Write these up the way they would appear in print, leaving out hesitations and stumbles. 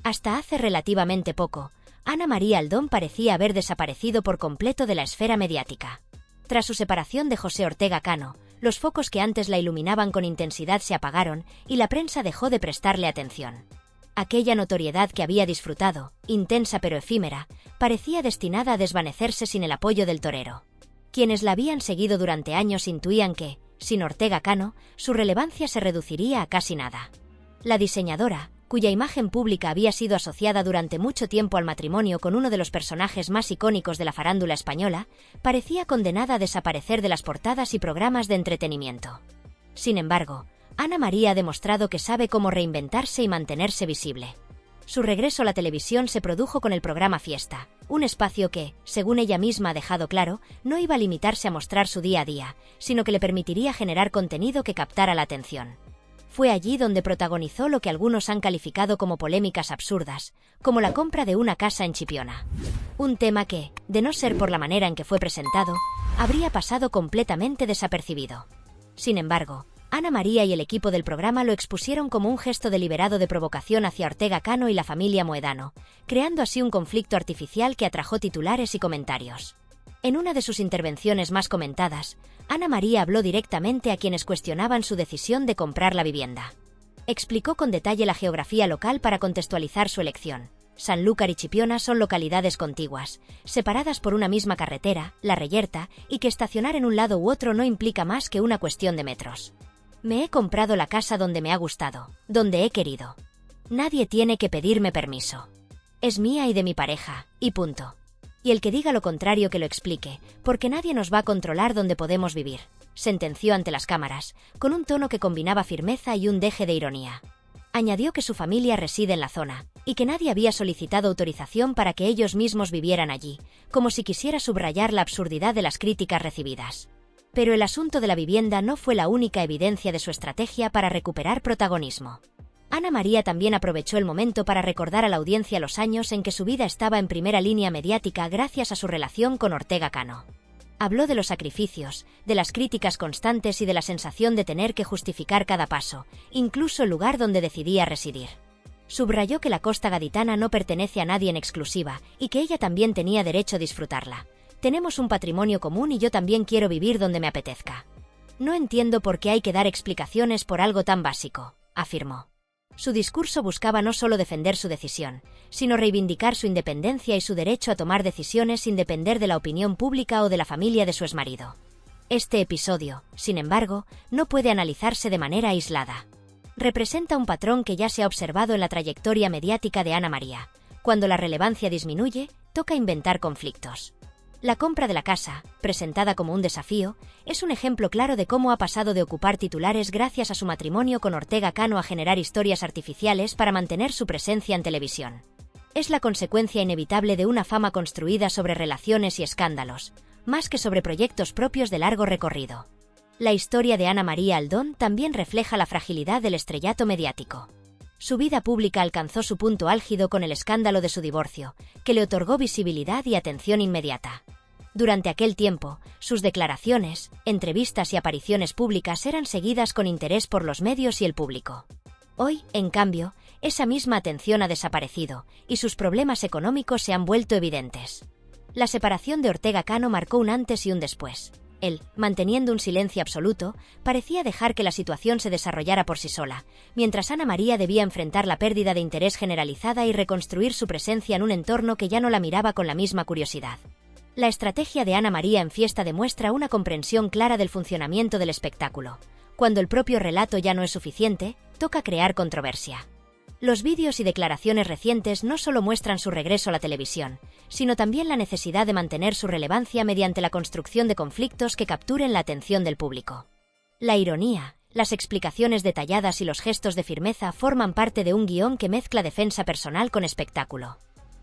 Hasta hace relativamente poco, Ana María Aldón parecía haber desaparecido por completo de la esfera mediática. Tras su separación de José Ortega Cano, los focos que antes la iluminaban con intensidad se apagaron y la prensa dejó de prestarle atención. Aquella notoriedad que había disfrutado, intensa pero efímera, parecía destinada a desvanecerse sin el apoyo del torero. Quienes la habían seguido durante años intuían que, sin Ortega Cano, su relevancia se reduciría a casi nada. La diseñadora, cuya imagen pública había sido asociada durante mucho tiempo al matrimonio con uno de los personajes más icónicos de la farándula española, parecía condenada a desaparecer de las portadas y programas de entretenimiento. Sin embargo, Ana María ha demostrado que sabe cómo reinventarse y mantenerse visible. Su regreso a la televisión se produjo con el programa Fiesta, un espacio que, según ella misma ha dejado claro, no iba a limitarse a mostrar su día a día, sino que le permitiría generar contenido que captara la atención. Fue allí donde protagonizó lo que algunos han calificado como polémicas absurdas, como la compra de una casa en Chipiona. Un tema que, de no ser por la manera en que fue presentado, habría pasado completamente desapercibido. Sin embargo, Ana María y el equipo del programa lo expusieron como un gesto deliberado de provocación hacia Ortega Cano y la familia Moedano, creando así un conflicto artificial que atrajo titulares y comentarios. En una de sus intervenciones más comentadas, Ana María habló directamente a quienes cuestionaban su decisión de comprar la vivienda. Explicó con detalle la geografía local para contextualizar su elección. Sanlúcar y Chipiona son localidades contiguas, separadas por una misma carretera, la Reyerta, y que estacionar en un lado u otro no implica más que una cuestión de metros. Me he comprado la casa donde me ha gustado, donde he querido. Nadie tiene que pedirme permiso. Es mía y de mi pareja, y punto. Y el que diga lo contrario que lo explique, porque nadie nos va a controlar dónde podemos vivir, sentenció ante las cámaras, con un tono que combinaba firmeza y un deje de ironía. Añadió que su familia reside en la zona, y que nadie había solicitado autorización para que ellos mismos vivieran allí, como si quisiera subrayar la absurdidad de las críticas recibidas. Pero el asunto de la vivienda no fue la única evidencia de su estrategia para recuperar protagonismo. Ana María también aprovechó el momento para recordar a la audiencia los años en que su vida estaba en primera línea mediática gracias a su relación con Ortega Cano. Habló de los sacrificios, de las críticas constantes y de la sensación de tener que justificar cada paso, incluso el lugar donde decidía residir. Subrayó que la costa gaditana no pertenece a nadie en exclusiva y que ella también tenía derecho a disfrutarla. Tenemos un patrimonio común y yo también quiero vivir donde me apetezca. No entiendo por qué hay que dar explicaciones por algo tan básico, afirmó. Su discurso buscaba no solo defender su decisión, sino reivindicar su independencia y su derecho a tomar decisiones sin depender de la opinión pública o de la familia de su exmarido. Este episodio, sin embargo, no puede analizarse de manera aislada. Representa un patrón que ya se ha observado en la trayectoria mediática de Ana María. Cuando la relevancia disminuye, toca inventar conflictos. La compra de la casa, presentada como un desafío, es un ejemplo claro de cómo ha pasado de ocupar titulares gracias a su matrimonio con Ortega Cano a generar historias artificiales para mantener su presencia en televisión. Es la consecuencia inevitable de una fama construida sobre relaciones y escándalos, más que sobre proyectos propios de largo recorrido. La historia de Ana María Aldón también refleja la fragilidad del estrellato mediático. Su vida pública alcanzó su punto álgido con el escándalo de su divorcio, que le otorgó visibilidad y atención inmediata. Durante aquel tiempo, sus declaraciones, entrevistas y apariciones públicas eran seguidas con interés por los medios y el público. Hoy, en cambio, esa misma atención ha desaparecido, y sus problemas económicos se han vuelto evidentes. La separación de Ortega Cano marcó un antes y un después. Él, manteniendo un silencio absoluto, parecía dejar que la situación se desarrollara por sí sola, mientras Ana María debía enfrentar la pérdida de interés generalizada y reconstruir su presencia en un entorno que ya no la miraba con la misma curiosidad. La estrategia de Ana María en Fiesta demuestra una comprensión clara del funcionamiento del espectáculo. Cuando el propio relato ya no es suficiente, toca crear controversia. Los vídeos y declaraciones recientes no solo muestran su regreso a la televisión, sino también la necesidad de mantener su relevancia mediante la construcción de conflictos que capturen la atención del público. La ironía, las explicaciones detalladas y los gestos de firmeza forman parte de un guión que mezcla defensa personal con espectáculo.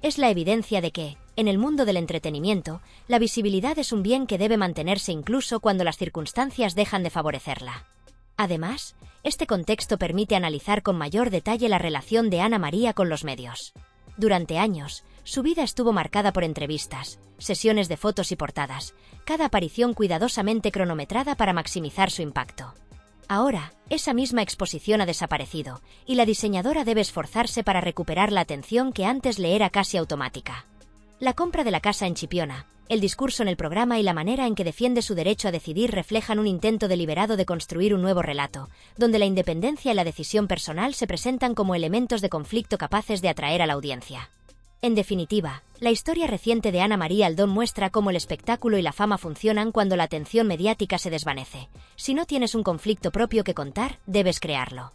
Es la evidencia de que, en el mundo del entretenimiento, la visibilidad es un bien que debe mantenerse incluso cuando las circunstancias dejan de favorecerla. Además, este contexto permite analizar con mayor detalle la relación de Ana María con los medios. Durante años, su vida estuvo marcada por entrevistas, sesiones de fotos y portadas, cada aparición cuidadosamente cronometrada para maximizar su impacto. Ahora, esa misma exposición ha desaparecido, y la diseñadora debe esforzarse para recuperar la atención que antes le era casi automática. La compra de la casa en Chipiona, el discurso en el programa y la manera en que defiende su derecho a decidir reflejan un intento deliberado de construir un nuevo relato, donde la independencia y la decisión personal se presentan como elementos de conflicto capaces de atraer a la audiencia. En definitiva, la historia reciente de Ana María Aldón muestra cómo el espectáculo y la fama funcionan cuando la atención mediática se desvanece. Si no tienes un conflicto propio que contar, debes crearlo.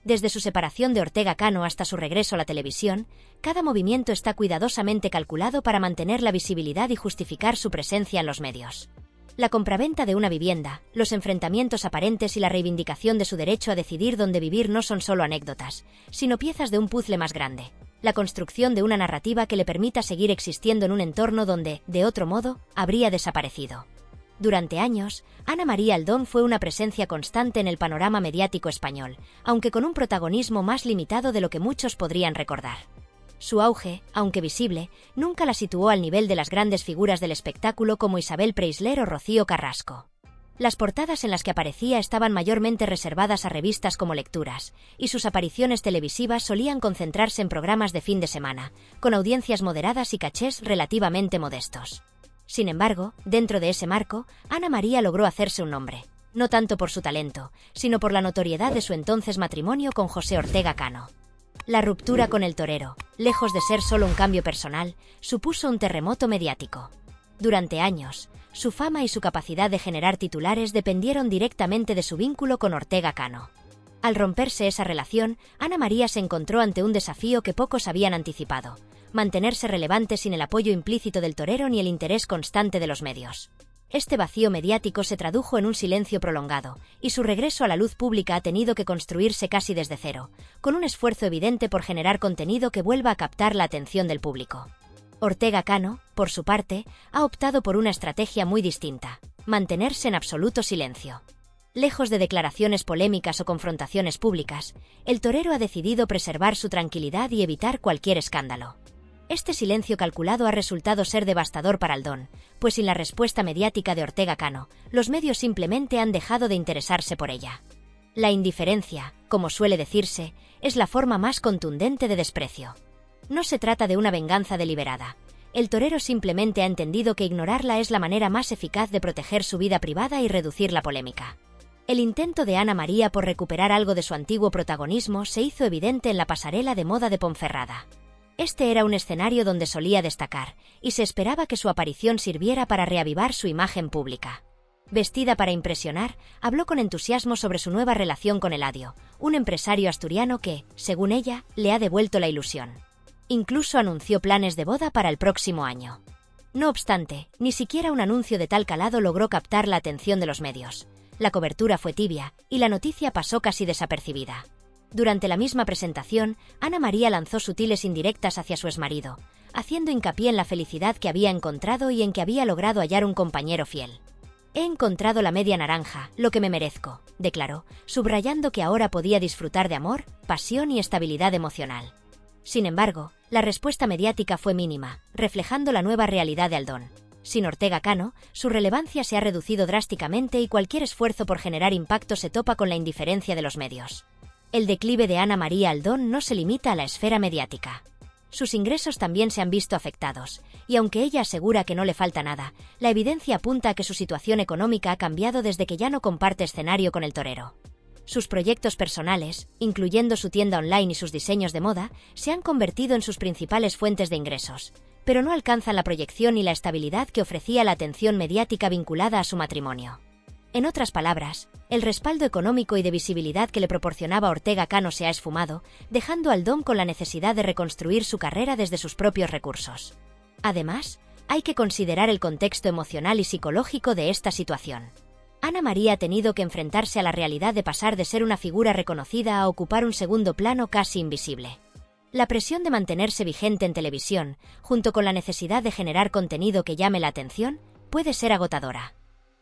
Desde su separación de Ortega Cano hasta su regreso a la televisión, cada movimiento está cuidadosamente calculado para mantener la visibilidad y justificar su presencia en los medios. La compraventa de una vivienda, los enfrentamientos aparentes y la reivindicación de su derecho a decidir dónde vivir no son solo anécdotas, sino piezas de un puzzle más grande. La construcción de una narrativa que le permita seguir existiendo en un entorno donde, de otro modo, habría desaparecido. Durante años, Ana María Aldón fue una presencia constante en el panorama mediático español, aunque con un protagonismo más limitado de lo que muchos podrían recordar. Su auge, aunque visible, nunca la situó al nivel de las grandes figuras del espectáculo como Isabel Preisler o Rocío Carrasco. Las portadas en las que aparecía estaban mayormente reservadas a revistas como Lecturas, y sus apariciones televisivas solían concentrarse en programas de fin de semana, con audiencias moderadas y cachés relativamente modestos. Sin embargo, dentro de ese marco, Ana María logró hacerse un nombre, no tanto por su talento, sino por la notoriedad de su entonces matrimonio con José Ortega Cano. La ruptura con el torero, lejos de ser solo un cambio personal, supuso un terremoto mediático. Durante años, su fama y su capacidad de generar titulares dependieron directamente de su vínculo con Ortega Cano. Al romperse esa relación, Ana María se encontró ante un desafío que pocos habían anticipado: mantenerse relevante sin el apoyo implícito del torero ni el interés constante de los medios. Este vacío mediático se tradujo en un silencio prolongado, y su regreso a la luz pública ha tenido que construirse casi desde cero, con un esfuerzo evidente por generar contenido que vuelva a captar la atención del público. Ortega Cano, por su parte, ha optado por una estrategia muy distinta: mantenerse en absoluto silencio. Lejos de declaraciones polémicas o confrontaciones públicas, el torero ha decidido preservar su tranquilidad y evitar cualquier escándalo. Este silencio calculado ha resultado ser devastador para Aldón, pues sin la respuesta mediática de Ortega Cano, los medios simplemente han dejado de interesarse por ella. La indiferencia, como suele decirse, es la forma más contundente de desprecio. No se trata de una venganza deliberada. El torero simplemente ha entendido que ignorarla es la manera más eficaz de proteger su vida privada y reducir la polémica. El intento de Ana María por recuperar algo de su antiguo protagonismo se hizo evidente en la pasarela de moda de Ponferrada. Este era un escenario donde solía destacar, y se esperaba que su aparición sirviera para reavivar su imagen pública. Vestida para impresionar, habló con entusiasmo sobre su nueva relación con Eladio, un empresario asturiano que, según ella, le ha devuelto la ilusión. Incluso anunció planes de boda para el próximo año. No obstante, ni siquiera un anuncio de tal calado logró captar la atención de los medios. La cobertura fue tibia, y la noticia pasó casi desapercibida. Durante la misma presentación, Ana María lanzó sutiles indirectas hacia su exmarido, haciendo hincapié en la felicidad que había encontrado y en que había logrado hallar un compañero fiel. «He encontrado la media naranja, lo que me merezco», declaró, subrayando que ahora podía disfrutar de amor, pasión y estabilidad emocional. Sin embargo, la respuesta mediática fue mínima, reflejando la nueva realidad de Aldón. Sin Ortega Cano, su relevancia se ha reducido drásticamente y cualquier esfuerzo por generar impacto se topa con la indiferencia de los medios. El declive de Ana María Aldón no se limita a la esfera mediática. Sus ingresos también se han visto afectados, y aunque ella asegura que no le falta nada, la evidencia apunta a que su situación económica ha cambiado desde que ya no comparte escenario con el torero. Sus proyectos personales, incluyendo su tienda online y sus diseños de moda, se han convertido en sus principales fuentes de ingresos, pero no alcanzan la proyección y la estabilidad que ofrecía la atención mediática vinculada a su matrimonio. En otras palabras, el respaldo económico y de visibilidad que le proporcionaba Ortega Cano se ha esfumado, dejando a Aldón con la necesidad de reconstruir su carrera desde sus propios recursos. Además, hay que considerar el contexto emocional y psicológico de esta situación. Ana María ha tenido que enfrentarse a la realidad de pasar de ser una figura reconocida a ocupar un segundo plano casi invisible. La presión de mantenerse vigente en televisión, junto con la necesidad de generar contenido que llame la atención, puede ser agotadora.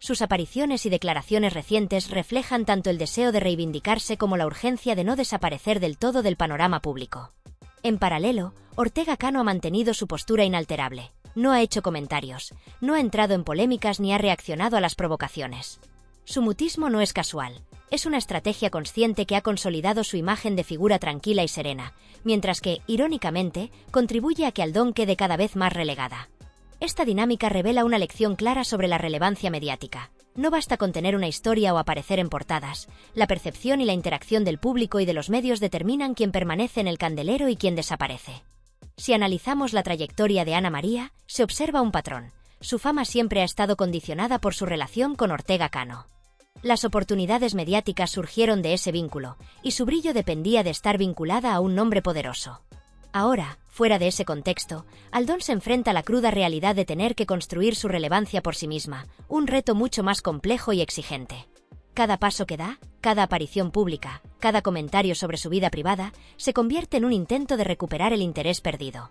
Sus apariciones y declaraciones recientes reflejan tanto el deseo de reivindicarse como la urgencia de no desaparecer del todo del panorama público. En paralelo, Ortega Cano ha mantenido su postura inalterable. No ha hecho comentarios, no ha entrado en polémicas ni ha reaccionado a las provocaciones. Su mutismo no es casual. Es una estrategia consciente que ha consolidado su imagen de figura tranquila y serena, mientras que, irónicamente, contribuye a que Aldón quede cada vez más relegada. Esta dinámica revela una lección clara sobre la relevancia mediática. No basta con tener una historia o aparecer en portadas. La percepción y la interacción del público y de los medios determinan quién permanece en el candelero y quién desaparece. Si analizamos la trayectoria de Ana María, se observa un patrón. Su fama siempre ha estado condicionada por su relación con Ortega Cano. Las oportunidades mediáticas surgieron de ese vínculo, y su brillo dependía de estar vinculada a un nombre poderoso. Ahora, fuera de ese contexto, Aldón se enfrenta a la cruda realidad de tener que construir su relevancia por sí misma, un reto mucho más complejo y exigente. Cada paso que da, cada aparición pública, cada comentario sobre su vida privada, se convierte en un intento de recuperar el interés perdido.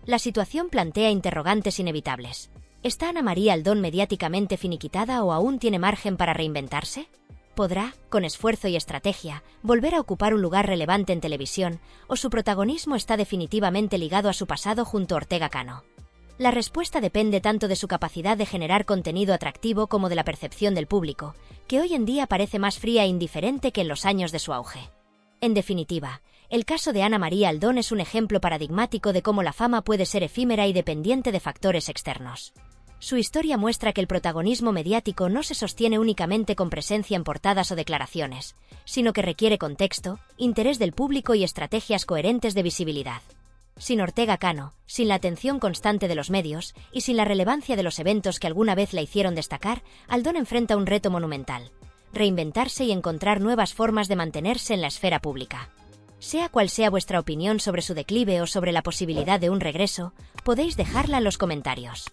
La situación plantea interrogantes inevitables. ¿Está Ana María Aldón mediáticamente finiquitada o aún tiene margen para reinventarse? ¿Podrá, con esfuerzo y estrategia, volver a ocupar un lugar relevante en televisión, o su protagonismo está definitivamente ligado a su pasado junto a Ortega Cano? La respuesta depende tanto de su capacidad de generar contenido atractivo como de la percepción del público, que hoy en día parece más fría e indiferente que en los años de su auge. En definitiva, el caso de Ana María Aldón es un ejemplo paradigmático de cómo la fama puede ser efímera y dependiente de factores externos. Su historia muestra que el protagonismo mediático no se sostiene únicamente con presencia en portadas o declaraciones, sino que requiere contexto, interés del público y estrategias coherentes de visibilidad. Sin Ortega Cano, sin la atención constante de los medios y sin la relevancia de los eventos que alguna vez la hicieron destacar, Aldón enfrenta un reto monumental: reinventarse y encontrar nuevas formas de mantenerse en la esfera pública. Sea cual sea vuestra opinión sobre su declive o sobre la posibilidad de un regreso, podéis dejarla en los comentarios.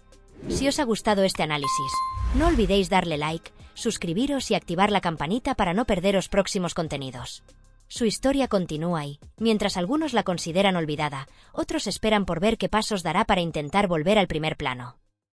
Si os ha gustado este análisis, no olvidéis darle like, suscribiros y activar la campanita para no perderos próximos contenidos. Su historia continúa y, mientras algunos la consideran olvidada, otros esperan por ver qué pasos dará para intentar volver al primer plano.